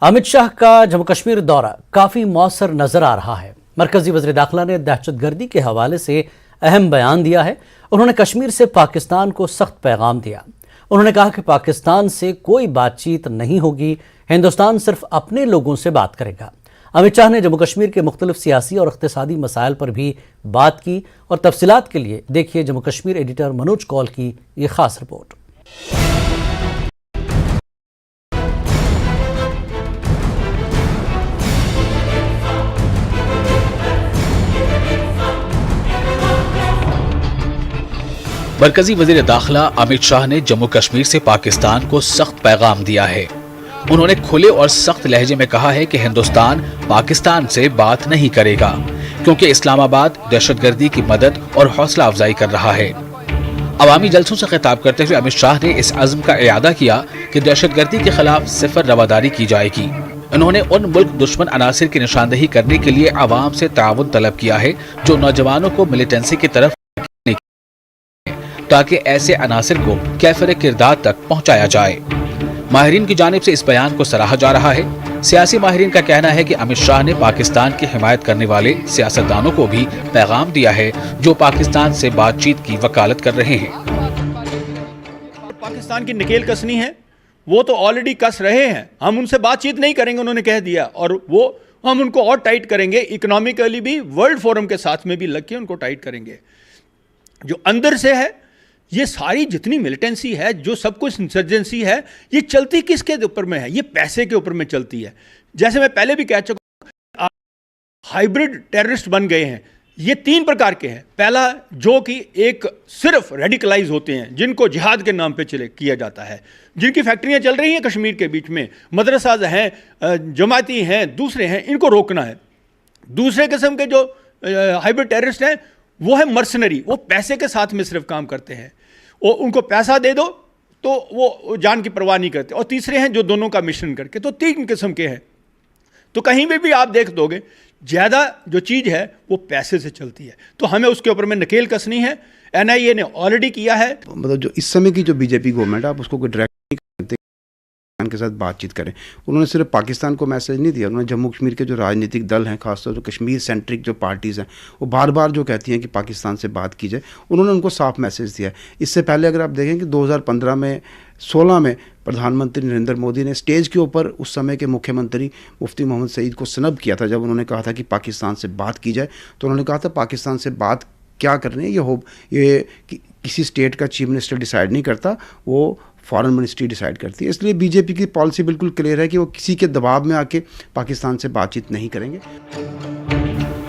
अमित शाह का जम्मू कश्मीर दौरा काफी मौसर नजर आ रहा है। मरकजी वज़ीर दाखिला ने दहशतगर्दी के हवाले से अहम बयान दिया है। उन्होंने कश्मीर से पाकिस्तान को सख्त पैगाम दिया। उन्होंने कहा कि पाकिस्तान से कोई बातचीत नहीं होगी, हिंदुस्तान सिर्फ अपने लोगों से बात करेगा। अमित शाह ने जम्मू कश्मीर के मुख्तलिफ सियासी और इक़्तिसादी मसाइल पर भी बात की और तफसीलात के लिए देखिए जम्मू कश्मीर एडिटर मनोज कौल की ये खास रिपोर्ट। मरकजी वज़ीर दाखिला अमित शाह ने जम्मू कश्मीर से पाकिस्तान को सख्त पैगाम दिया है। उन्होंने खुले और सख्त लहजे में कहा है कि हिंदुस्तान पाकिस्तान से बात नहीं करेगा, क्योंकि इस्लामाबाद दहशतगर्दी की मदद और हौसला अफजाई कर रहा है। अवामी जलसों से खिताब करते हुए अमित शाह ने इस अज़्म का इयादा किया कि दहशतगर्दी के खिलाफ सिफर रवादारी की जाएगी। उन्होंने उन मुल्क दुश्मन अनासिर की निशानदेही करने के लिए आवाम से ताउन तलब किया है जो नौजवानों को मिलिटेंसी की तरफ, ताकि ऐसे अनासिर को कैफिर किरदार तक पहुंचाया जाए। माहिरीन की जानिब से इस बयान को सराहा जा रहा है। सियासी माहिरीन का कहना है कि अमित शाह ने पाकिस्तान की हिमायत करने वाले सियासतदानों को भी पैगाम दिया है जो पाकिस्तान से बातचीत की वकालत कर रहे हैं। पाकिस्तान की नकेल कसनी है, वो तो ऑलरेडी कस रहे हैं। हम उनसे बातचीत नहीं करेंगे, उन्होंने कह दिया, और वो हम उनको और टाइट करेंगे। इकोनॉमिकली भी वर्ल्ड फोरम के साथ में भी लग के उनको टाइट करेंगे। जो अंदर से है, ये सारी जितनी मिलिटेंसी है, जो सब कुछ इंसर्जेंसी है, ये चलती किसके ऊपर में है? ये पैसे के ऊपर में चलती है। जैसे मैं पहले भी कह चुका, हाइब्रिड टेररिस्ट बन गए हैं। ये तीन प्रकार के हैं। पहला, जो कि एक सिर्फ रेडिकलाइज होते हैं, जिनको जिहाद के नाम पे चले किया जाता है, जिनकी फैक्ट्रियां चल रही हैं कश्मीर के बीच में, मदरसाज हैं, जमाती हैं, दूसरे हैं, इनको रोकना है। दूसरे किस्म के जो हाइब्रिड टेररिस्ट हैं, वो है मर्सनरी, वो पैसे के साथ में सिर्फ काम करते हैं। और उनको पैसा दे दो तो वो जान की परवाह नहीं करते। और तीसरे हैं जो दोनों का मिश्रण करके, तो तीन किस्म के हैं। तो कहीं भी आप देख दोगे, ज़्यादा जो चीज़ है वो पैसे से चलती है। तो हमें उसके ऊपर में नकेल कसनी है। NIA ने ऑलरेडी किया है। मतलब जो इस समय की जो बीजेपी गवर्नमेंट है, आप उसको कोई डायरेक्ट नहीं करते के साथ बातचीत करें। उन्होंने सिर्फ पाकिस्तान को मैसेज नहीं दिया, उन्होंने जम्मू कश्मीर के जो राजनीतिक दल हैं, खासतौर जो कश्मीर सेंट्रिक जो पार्टीज़ हैं, वो बार बार जो कहती हैं कि पाकिस्तान से बात की जाए, उन्होंने उनको साफ मैसेज दिया है। इससे पहले अगर आप देखें कि 2015 में प्रधानमंत्री नरेंद्र मोदी ने स्टेज के ऊपर उस समय के मुख्यमंत्री मुफ्ती मोहम्मद सईद को सनब किया था। जब उन्होंने कहा था कि पाकिस्तान से बात की जाए, तो उन्होंने कहा था पाकिस्तान से बात क्या करनी है, ये किसी स्टेट का चीफ मिनिस्टर डिसाइड नहीं करता, वो फॉरेन मिनिस्ट्री डिसाइड करती है। इसलिए बीजेपी की पॉलिसी बिल्कुल क्लियर है कि वो किसी के दबाव में आके पाकिस्तान से बातचीत नहीं करेंगे।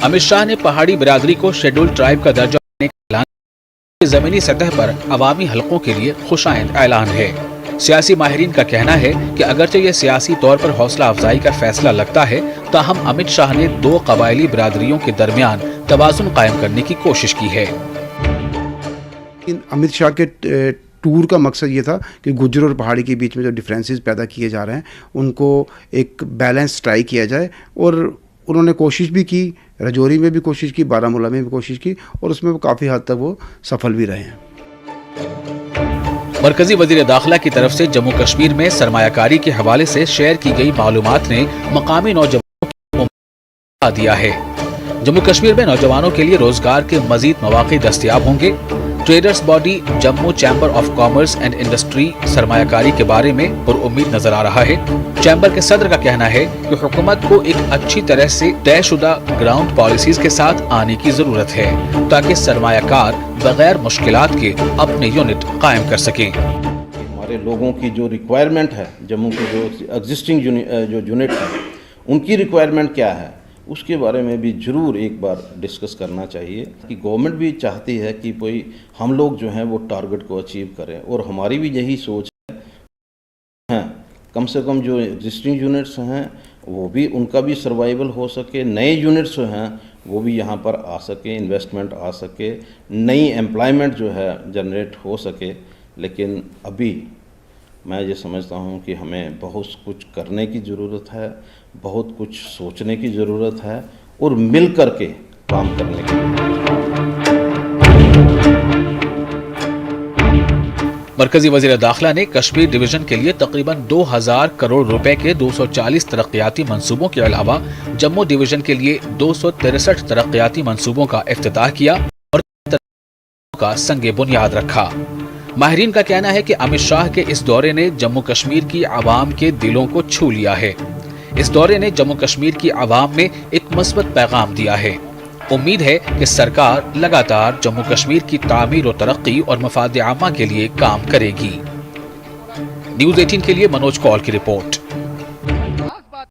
अमित शाह ने पहाड़ी बिरादरी को शेड्यूल्ड ट्राइब का दर्जा देने का ऐलान जमीनी सतह पर अवामी हलकों के लिए खुशाइंद ऐलान है। सियासी माहिरीन का कहना है कि अगरचे ये सियासी तौर पर हौसला अफजाई का फैसला लगता है, ताहम अमित शाह ने दो कबायली बिरादरियों के दरमियान तवाज़ुन कायम करने की कोशिश की है। अमित शाह के टूर का मकसद ये था कि गुज्जर और पहाड़ी के बीच में जो डिफरेंसेस पैदा किए जा रहे हैं, उनको एक बैलेंस स्ट्राइक किया जाए। और उन्होंने कोशिश भी की, राजौरी में भी कोशिश की, बारामूला में भी कोशिश की, और उसमें वो काफ़ी हद तक वो सफल भी रहे हैं। मरकजी वज़ीर दाखिला की तरफ से जम्मू कश्मीर में सरमायाकारी के हवाले से शेयर की गई मालूमात ने मकामी नौजवानों को दिया है। जम्मू कश्मीर में नौजवानों के लिए रोजगार के मजीद मौके दस्तयाब होंगे। Traders body Jammu chamber of commerce and industry सरमायाकारी के बारे में पुरउम्मीद नजर आ रहा है। चैम्बर के सदर का कहना है कि हुकूमत को एक अच्छी तरह से तयशुदा ग्राउंड पॉलिसीज के साथ आने की जरूरत है, ताकि सरमायाकार बगैर मुश्किलात के अपने यूनिट कायम कर सकें। हमारे लोगों की जो रिक्वायरमेंट है, जम्मू के जो एग्जिस्टिंग जो यूनिट है, उनकी रिक्वायरमेंट क्या है, उसके बारे में भी ज़रूर एक बार डिस्कस करना चाहिए। कि गवर्नमेंट भी चाहती है कि कोई हम लोग जो हैं वो टारगेट को अचीव करें, और हमारी भी यही सोच है। कम से कम जो एग्जिस्टिंग यूनिट्स हैं वो भी, उनका भी सर्वाइवल हो सके, नए यूनिट्स जो हैं वो भी यहाँ पर आ सके, इन्वेस्टमेंट आ सके, नई एम्प्लॉयमेंट जो है जनरेट हो सके। लेकिन अभी मैं ये समझता हूँ कि हमें बहुत कुछ करने की ज़रूरत है, बहुत कुछ सोचने की ज़रूरत है, और मिल कर के काम करने की। मरकजी वजीर दाखिला ने कश्मीर डिवीजन के लिए तकरीबन 2000 करोड़ रुपए के 240 तरक्याती मंसूबों के अलावा जम्मू डिवीजन के लिए 263 तरक्याती मंसूबों का इफ्तिताह किया और का संगे बुनियाद रखा। माहिरीन का कहना है कि अमित शाह के इस दौरे ने जम्मू कश्मीर की आवाम के दिलों को छू लिया है। इस दौरे ने जम्मू कश्मीर की आवाम में एक मस्बत पैगाम दिया है। उम्मीद है कि सरकार लगातार जम्मू कश्मीर की तामीर और तरक्की और मफाद आमा के लिए काम करेगी। न्यूज़ 18 के लिए मनोज कौल की रिपोर्ट।